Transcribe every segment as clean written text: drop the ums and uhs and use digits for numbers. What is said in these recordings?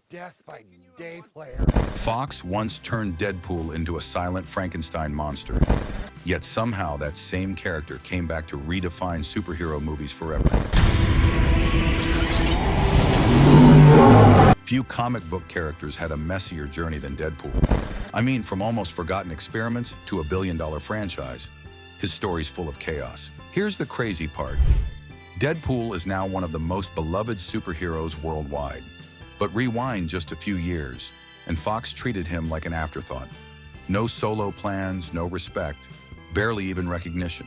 Death by Day player. Fox once turned Deadpool into a silent Frankenstein monster. Yet somehow that same character came back to redefine superhero movies forever. Few comic book characters had a messier journey than Deadpool. I mean, from almost forgotten experiments to a billion-dollar franchise. His story's full of chaos. Here's the crazy part. Deadpool is now one of the most beloved superheroes worldwide. But rewind just a few years, and Fox treated him like an afterthought. No solo plans, no respect, barely even recognition.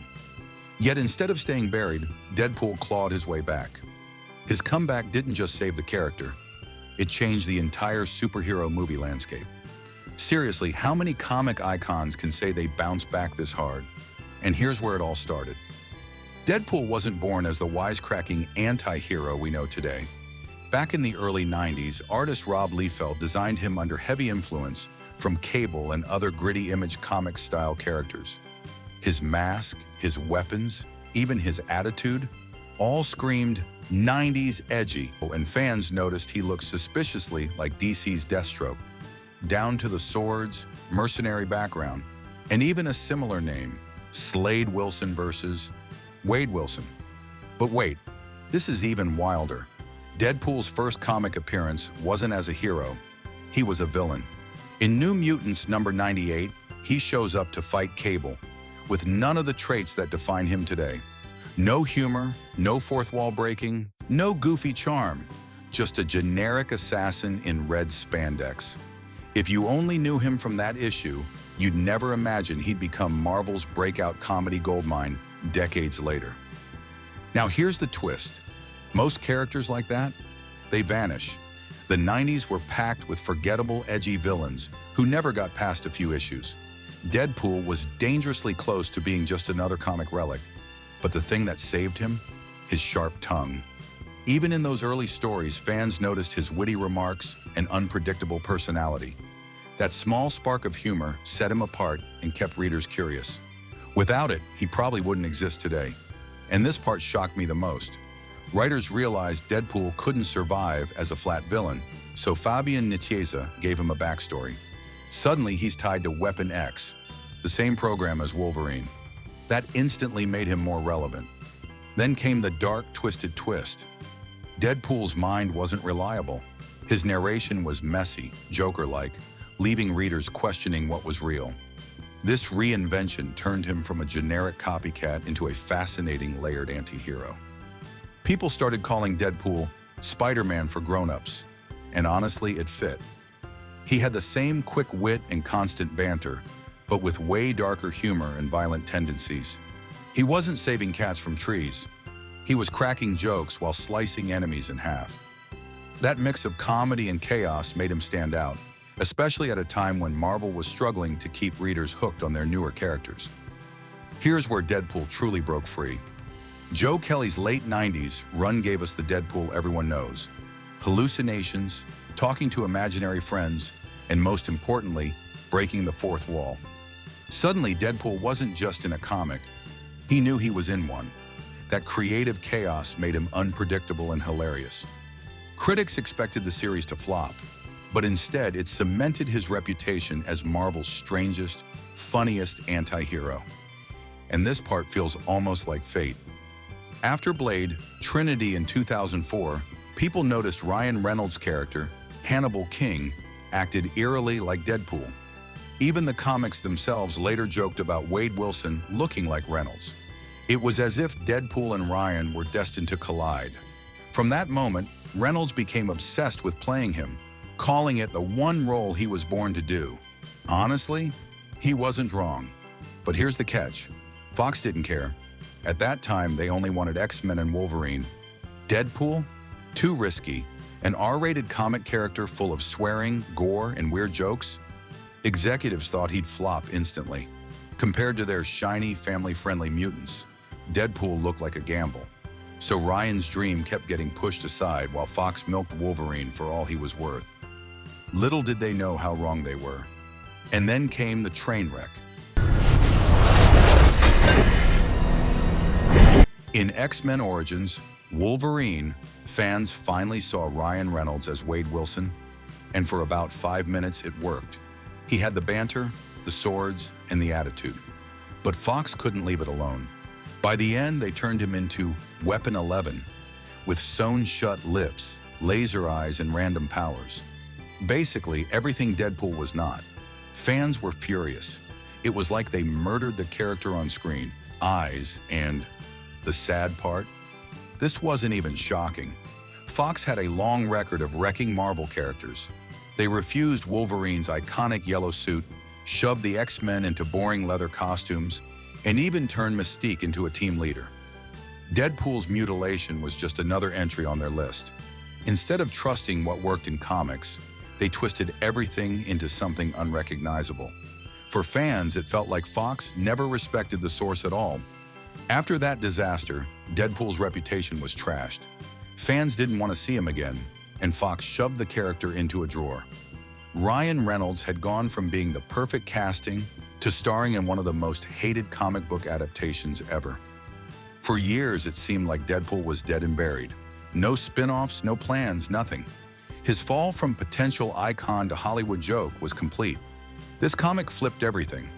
Yet instead of staying buried, Deadpool clawed his way back. His comeback didn't just save the character, it changed the entire superhero movie landscape. Seriously, how many comic icons can say they bounced back this hard? And here's where it all started. Deadpool wasn't born as the wisecracking anti-hero we know today. Back in the early 90s, artist Rob Liefeld designed him under heavy influence from Cable and other gritty image comic-style characters. His mask, his weapons, even his attitude, all screamed 90s edgy, and fans noticed he looked suspiciously like DC's Deathstroke, down to the swords, mercenary background, and even a similar name, Slade Wilson versus Wade Wilson. But wait, this is even wilder. Deadpool's first comic appearance wasn't as a hero, he was a villain. In New Mutants number 98, he shows up to fight Cable, with none of the traits that define him today. No humor, no fourth wall breaking, no goofy charm, just a generic assassin in red spandex. If you only knew him from that issue, you'd never imagine he'd become Marvel's breakout comedy goldmine decades later. Now here's the twist. Most characters like that, they vanish. The 90s were packed with forgettable, edgy villains who never got past a few issues. Deadpool was dangerously close to being just another comic relic. But the thing that saved him? His sharp tongue. Even in those early stories, fans noticed his witty remarks and unpredictable personality. That small spark of humor set him apart and kept readers curious. Without it, he probably wouldn't exist today. And this part shocked me the most. Writers realized Deadpool couldn't survive as a flat villain, so Fabian Nicieza gave him a backstory. Suddenly, he's tied to Weapon X, the same program as Wolverine. That instantly made him more relevant. Then came the dark, twisted twist. Deadpool's mind wasn't reliable. His narration was messy, Joker-like, leaving readers questioning what was real. This reinvention turned him from a generic copycat into a fascinating, layered anti-hero. People started calling Deadpool Spider-Man for grown-ups, and honestly, it fit. He had the same quick wit and constant banter, but with way darker humor and violent tendencies. He wasn't saving cats from trees. He was cracking jokes while slicing enemies in half. That mix of comedy and chaos made him stand out, especially at a time when Marvel was struggling to keep readers hooked on their newer characters. Here's where Deadpool truly broke free. Joe Kelly's late 90s run gave us the Deadpool everyone knows. Hallucinations, talking to imaginary friends, and most importantly, breaking the fourth wall. Suddenly, Deadpool wasn't just in a comic. He knew he was in one. That creative chaos made him unpredictable and hilarious. Critics expected the series to flop, but instead it cemented his reputation as Marvel's strangest, funniest anti-hero. And this part feels almost like fate. After Blade, Trinity in 2004, people noticed Ryan Reynolds' character, Hannibal King, acted eerily like Deadpool. Even the comics themselves later joked about Wade Wilson looking like Reynolds. It was as if Deadpool and Ryan were destined to collide. From that moment, Reynolds became obsessed with playing him, calling it the one role he was born to do. Honestly, he wasn't wrong. But here's the catch. Fox didn't care. At that time, they only wanted X-Men and Wolverine. Deadpool? Too risky. An R-rated comic character full of swearing, gore, and weird jokes? Executives thought he'd flop instantly. Compared to their shiny, family-friendly mutants, Deadpool looked like a gamble. So Ryan's dream kept getting pushed aside while Fox milked Wolverine for all he was worth. Little did they know how wrong they were. And then came the train wreck. In X-Men Origins, Wolverine, fans finally saw Ryan Reynolds as Wade Wilson. and for about 5 minutes it worked. He had the banter, the swords, and the attitude. But Fox couldn't leave it alone. By the end, they turned him into Weapon 11, with sewn-shut lips, laser eyes, and random powers. Basically, everything Deadpool was not. Fans were furious. It was like they murdered the character on screen. Eyes, and the sad part? This wasn't even shocking. Fox had a long record of wrecking Marvel characters. They refused Wolverine's iconic yellow suit, shoved the X-Men into boring leather costumes, and even turned Mystique into a team leader. Deadpool's mutilation was just another entry on their list. Instead of trusting what worked in comics, they twisted everything into something unrecognizable. For fans, it felt like Fox never respected the source at all. After that disaster, Deadpool's reputation was trashed. Fans didn't want to see him again, and Fox shoved the character into a drawer. Ryan Reynolds had gone from being the perfect casting to starring in one of the most hated comic book adaptations ever. For years, it seemed like Deadpool was dead and buried. No spin-offs, no plans, nothing. His fall from potential icon to Hollywood joke was complete. This comic flipped everything.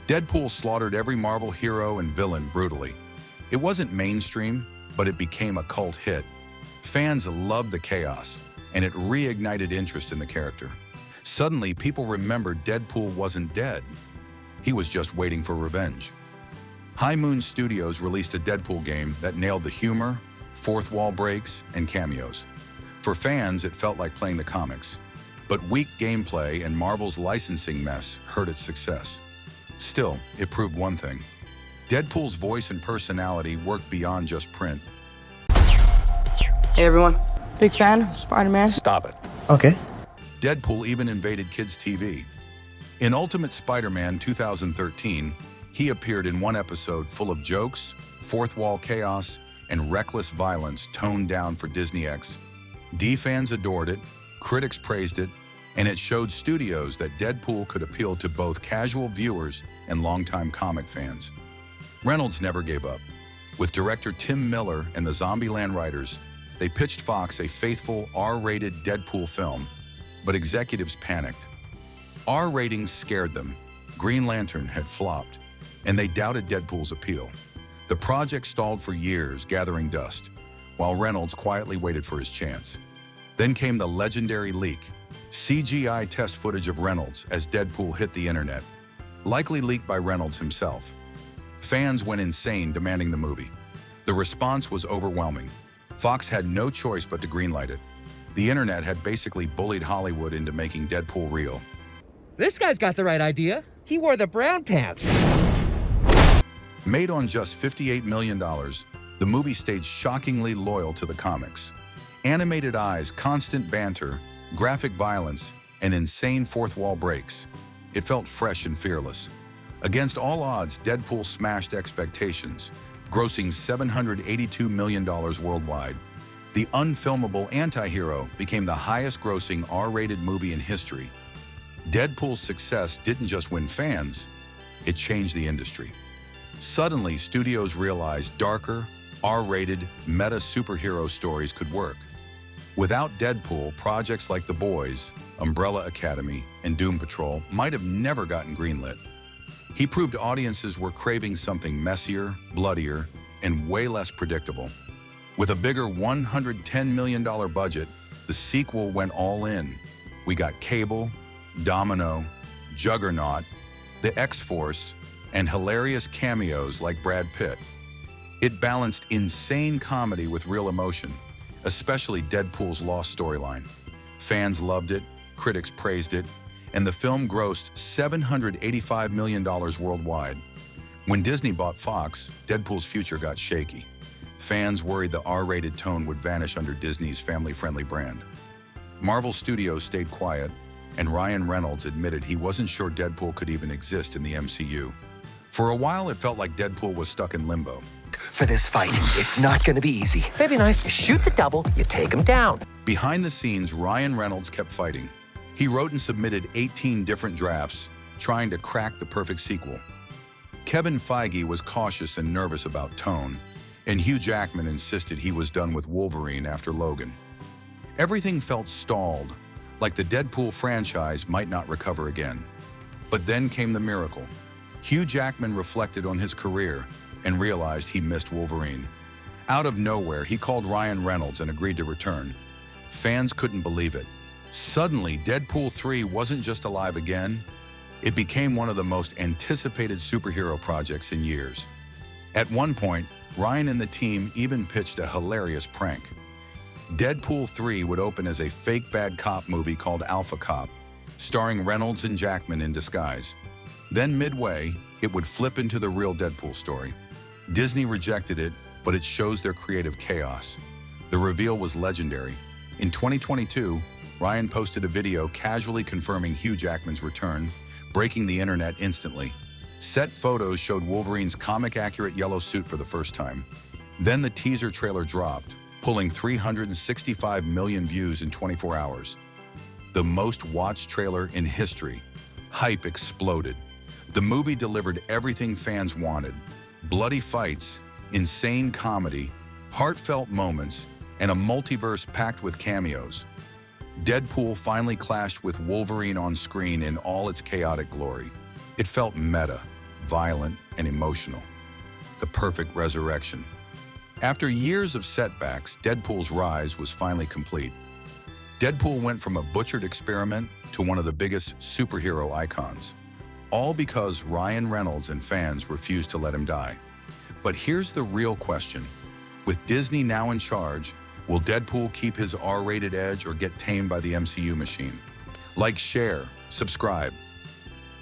Deadpool slaughtered every Marvel hero and villain brutally. It wasn't mainstream, but it became a cult hit. Fans loved the chaos, and it reignited interest in the character. Suddenly, people remembered Deadpool wasn't dead. He was just waiting for revenge. High Moon Studios released a Deadpool game that nailed the humor, fourth wall breaks, and cameos. For fans, it felt like playing the comics. But weak gameplay and Marvel's licensing mess hurt its success. Still, it proved one thing. Deadpool's voice and personality worked beyond just print. Hey everyone, big fan of Spider-Man. Stop it. Okay. Deadpool even invaded kids' TV. In Ultimate Spider-Man 2013, he appeared in one episode full of jokes, fourth wall chaos, and reckless violence toned down for Disney X. D fans adored it, critics praised it, and it showed studios that Deadpool could appeal to both casual viewers and longtime comic fans. Reynolds never gave up. With director Tim Miller and the Zombieland writers, they pitched Fox a faithful R-rated Deadpool film, but executives panicked. R ratings scared them. Green Lantern had flopped, and they doubted Deadpool's appeal. The project stalled for years, gathering dust, while Reynolds quietly waited for his chance. Then came the legendary leak, CGI test footage of Reynolds as Deadpool hit the internet, likely leaked by Reynolds himself. Fans went insane demanding the movie. The response was overwhelming. Fox had no choice but to greenlight it. The internet had basically bullied Hollywood into making Deadpool real. This guy's got the right idea. He wore the brown pants. Made on just $58 million, the movie stayed shockingly loyal to the comics. Animated eyes, constant banter, graphic violence, and insane fourth wall breaks. It felt fresh and fearless. Against all odds, Deadpool smashed expectations, grossing $782 million worldwide. The unfilmable anti-hero became the highest-grossing R-rated movie in history. Deadpool's success didn't just win fans, it changed the industry. Suddenly, studios realized darker, R-rated, meta superhero stories could work. Without Deadpool, projects like The Boys, Umbrella Academy, and Doom Patrol might have never gotten greenlit. He proved audiences were craving something messier, bloodier, and way less predictable. With a bigger $110 million budget, the sequel went all in. We got Cable, Domino, Juggernaut, the X-Force, and hilarious cameos like Brad Pitt. It balanced insane comedy with real emotion, especially Deadpool's lost storyline. Fans loved it, critics praised it, and the film grossed $785 million worldwide. When Disney bought Fox, Deadpool's future got shaky. Fans worried the R-rated tone would vanish under Disney's family-friendly brand. Marvel Studios stayed quiet, and Ryan Reynolds admitted he wasn't sure Deadpool could even exist in the MCU. For a while, it felt like Deadpool was stuck in limbo. For this fight, it's not gonna be easy. Baby knife. You shoot the double, you take him down. Behind the scenes, Ryan Reynolds kept fighting. He wrote and submitted 18 different drafts, trying to crack the perfect sequel. Kevin Feige was cautious and nervous about tone, and Hugh Jackman insisted he was done with Wolverine after Logan. Everything felt stalled, like the Deadpool franchise might not recover again. But then came the miracle. Hugh Jackman reflected on his career and realized he missed Wolverine. Out of nowhere, he called Ryan Reynolds and agreed to return. Fans couldn't believe it. Suddenly, Deadpool 3 wasn't just alive again, it became one of the most anticipated superhero projects in years. At one point, Ryan and the team even pitched a hilarious prank. Deadpool 3 would open as a fake bad cop movie called Alpha Cop, starring Reynolds and Jackman in disguise. Then midway, it would flip into the real Deadpool story. Disney rejected it, but it shows their creative chaos. The reveal was legendary. In 2022, Ryan posted a video casually confirming Hugh Jackman's return, breaking the internet instantly. Set photos showed Wolverine's comic-accurate yellow suit for the first time. Then the teaser trailer dropped, pulling 365 million views in 24 hours. The most watched trailer in history. Hype exploded. The movie delivered everything fans wanted: bloody fights, insane comedy, heartfelt moments, and a multiverse packed with cameos. Deadpool finally clashed with Wolverine on screen in all its chaotic glory. It felt meta, violent, and emotional. The perfect resurrection. After years of setbacks, Deadpool's rise was finally complete. Deadpool went from a butchered experiment to one of the biggest superhero icons. All because Ryan Reynolds and fans refused to let him die. But here's the real question. With Disney now in charge, will Deadpool keep his R-rated edge or get tamed by the MCU machine? Like, share, subscribe,